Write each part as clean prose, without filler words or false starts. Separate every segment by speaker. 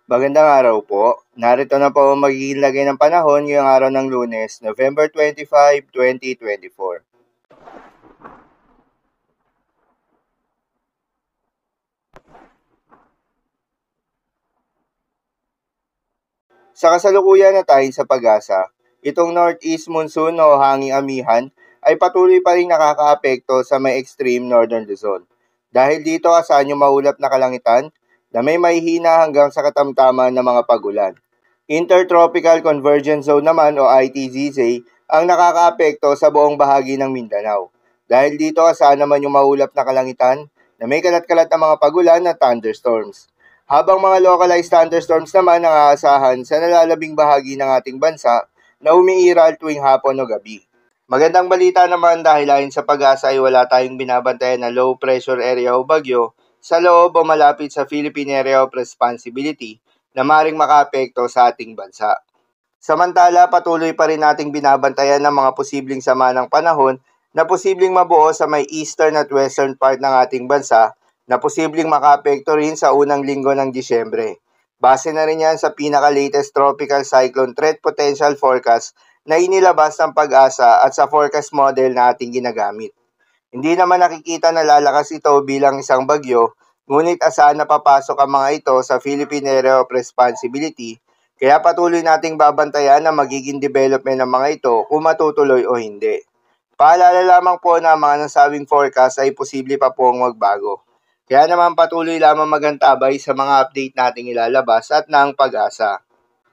Speaker 1: Magandang araw po. Narito na po ang magiging lagay ng panahon ngayong araw ng Lunes, November 25, 2024. Sa kasalukuyan na tayo sa pag-asa, itong northeast monsoon o hanging amihan ay patuloy pa rin nakakaapekto sa may extreme northern Luzon. Dahil dito asahan yung maulap na kalangitan na may mahihina hanggang sa katamtaman ng mga pagulan. Intertropical Convergence Zone naman o ITZZ ang nakakaapekto sa buong bahagi ng Mindanao. Dahil dito asahan naman yung maulap na kalangitan na may kalat-kalat na mga pagulan at thunderstorms. Habang mga localized thunderstorms naman ang aasahan sa nalalabing bahagi ng ating bansa na umiiral tuwing hapon o gabi. Magandang balita naman dahil ayon sa pag-asa ay wala tayong binabantayan na low pressure area o bagyo sa loob o malapit sa Philippine Area of Responsibility na maring makaapekto sa ating bansa. Samantala, patuloy pa rin nating binabantayan ng mga posibleng sama ng panahon na posibleng mabuo sa may eastern at western part ng ating bansa na posibleng makaapekto rin sa unang linggo ng Disyembre. Base na rin yan sa pinaka-latest Tropical Cyclone Threat Potential Forecast na inilabas ng pag-asa at sa forecast model na ating ginagamit. Hindi naman nakikita na lalakas ito bilang isang bagyo, ngunit asahan na papasok ang mga ito sa Philippine Area of Responsibility, kaya patuloy nating babantayan na magiging development ng mga ito kung matutuloy o hindi. Paalala lamang po na mga nasabing forecast ay posible pa pong magbago. Kaya naman patuloy lamang magantabay sa mga update nating ilalabas at ng pag-asa.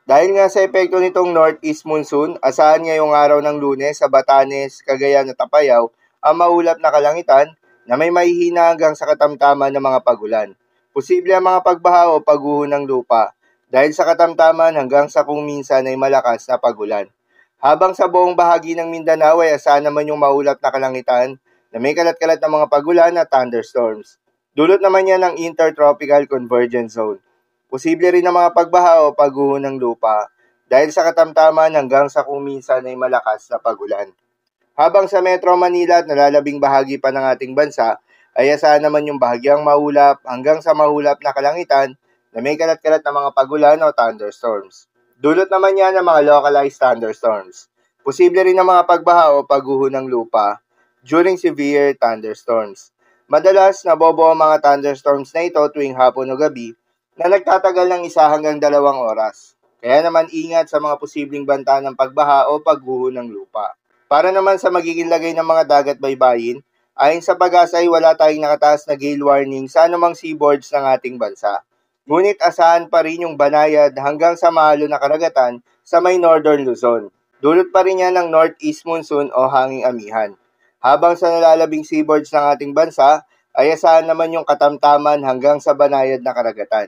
Speaker 1: Dahil nga sa epekto nitong northeast monsoon, asahan ngayong araw ng Lunes sa Batanes, Cagayan at Apayao ang maulap na kalangitan na may mahihina hanggang sa katamtaman ng mga pagulan. Posible ang mga pagbaha o pagguho ng lupa dahil sa katamtaman hanggang sa kung minsan ay malakas na pagulan. Habang sa buong bahagi ng Mindanao ay asahan naman yung maulap na kalangitan na may kalat-kalat na mga pagulan at thunderstorms. Dulot naman yan ng Intertropical Convergence Zone. Posible rin ang mga pagbaha o pagguho ng lupa dahil sa katamtaman hanggang sa kung minsan ay malakas na pagulan. Habang sa Metro Manila at nalalabing bahagi pa ng ating bansa, ay asahan naman yung bahagyang maulap hanggang sa mahulap na kalangitan na may kalat-kalat na mga pagulan o thunderstorms. Dulot naman yan ng mga localized thunderstorms. Posible rin ang mga pagbaha o pagguho ng lupa during severe thunderstorms. Madalas, nabobo ang mga thunderstorms na ito tuwing hapon o gabi na nagtatagal ng 1 hanggang 2 oras. Kaya naman ingat sa mga posibleng banta ng pagbaha o pagguho ng lupa. Para naman sa magiging lagay ng mga dagat baybayin, ayon sa pag-asa ay wala tayong nakataas na gale warning sa anumang seaboards ng ating bansa. Ngunit asahan pa rin yung banayad hanggang sa mahalo na karagatan sa may northern Luzon. Dulot pa rin yan ng northeast monsoon o hanging amihan. Habang sa nalalabing seaboards ng ating bansa, ay asahan naman yung katamtaman hanggang sa banayad na karagatan.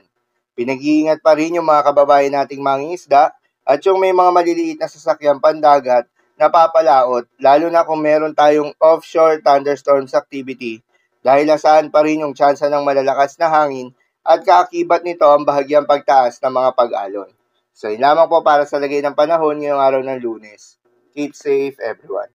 Speaker 1: Pinag-iingat pa rin yung mga kababayan nating mangingisda at yung may mga maliliit na sasakyang pandagat na papalaot, lalo na kung meron tayong offshore thunderstorms activity dahil asahan pa rin yung tsansa ng malalakas na hangin at kaakibat nito ang bahagyang pagtaas ng mga pag-alon. So yun lamang po para sa lagay ng panahon ngayong araw ng Lunes. Keep safe everyone.